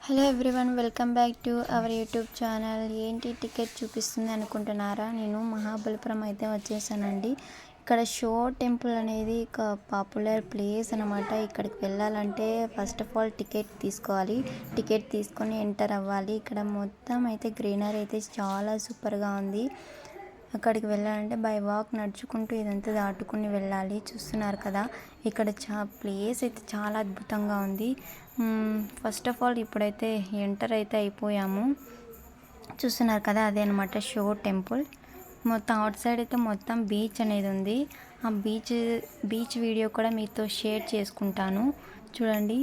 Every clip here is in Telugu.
Hello everyone, welcome back to our YouTube channel. ఏంటి టికెట్ చూపిస్తుంది అనుకుంటున్నారా? నేను మహాబలిపురం అయితే వచ్చేసానండి. ఇక్కడ షో టెంపుల్ అనేది ఒక పాపులర్ ప్లేస్ అనమాట. ఇక్కడికి వెళ్ళాలంటే ఫస్ట్ ఆఫ్ ఆల్ టికెట్ తీసుకోవాలి. టికెట్ తీసుకొని ఎంటర్ అవ్వాలి. ఇక్కడ మొత్తం అయితే గ్రీనరీ అయితే చాలా సూపర్గా ఉంది. అక్కడికి వెళ్ళాలంటే బై వాక్ నడుచుకుంటూ ఇదంతా దాటుకుని వెళ్ళాలి. చూస్తున్నారు కదా, ఇక్కడ ప్లేస్ అయితే చాలా అద్భుతంగా ఉంది. ఫస్ట్ ఆఫ్ ఆల్ ఇప్పుడైతే ఎంటర్ అయితే అయిపోయాము. చూస్తున్నారు కదా, అదే అనమాట షో టెంపుల్. మొత్తం అవుట్ సైడ్ అయితే మొత్తం బీచ్ అనేది ఉంది. ఆ బీచ్ వీడియో కూడా మీతో షేర్ చేసుకుంటాను. చూడండి,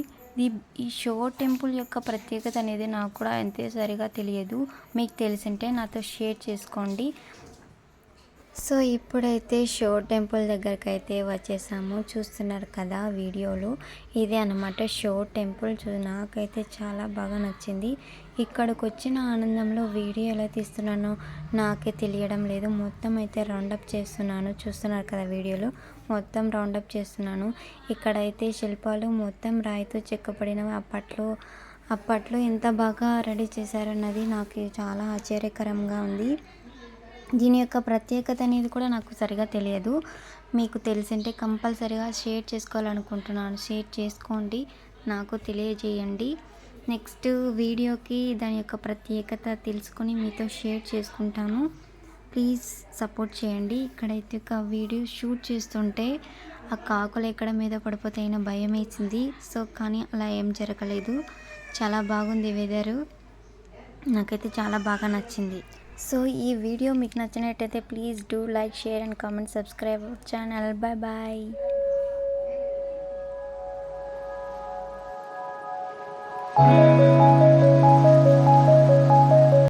ఈ షో టెంపుల్ యొక్క ప్రత్యేకత అనేది నాకు కూడా అంతే సరిగా తెలియదు. మీకు తెలిసింటే నాతో షేర్ చేసుకోండి. సో ఇప్పుడైతే షో టెంపుల్ దగ్గరికి అయితే వచ్చేసాము. చూస్తున్నారు కదా వీడియోలో, ఇదే అనమాట షో టెంపుల్. నాకైతే చాలా బాగా నచ్చింది. ఇక్కడికి వచ్చిన ఆనందంలో వీడియో ఎలా తీస్తున్నానో నాకే తెలియడం లేదు. మొత్తం అయితే రౌండప్ చేస్తున్నాను. చూస్తున్నారు కదా వీడియోలో, మొత్తం రౌండప్ చేస్తున్నాను. ఇక్కడైతే శిల్పాలు మొత్తం రాయితో చెక్కబడినవి. అప్పట్లో ఎంత బాగా రెడీ చేశారన్నది నాకు చాలా ఆశ్చర్యకరంగా ఉంది. దీని యొక్క ప్రత్యేకత అనేది కూడా నాకు సరిగా తెలియదు. మీకు తెలిసింటే కంపల్సరీగా షేర్ చేసుకోవాలనుకుంటున్నాను. షేర్ చేసుకోండి, నాకు తెలియజేయండి. నెక్స్ట్ వీడియోకి దాని యొక్క ప్రత్యేకత తెలుసుకొని మీతో షేర్ చేసుకుంటాను. ప్లీజ్ సపోర్ట్ చేయండి. ఇక్కడైతే ఒక వీడియో షూట్ చేస్తుంటే ఆ కాకులు ఎక్కడ మీద పడిపోతాయన్న భయం వేసింది. సో కానీ అలా ఏం జరగలేదు. చాలా బాగుంది వెదరు. నాకైతే చాలా బాగా నచ్చింది. సో ఈ వీడియో మీకు నచ్చినట్టయితే please do like, share and comment, subscribe our channel. Bye.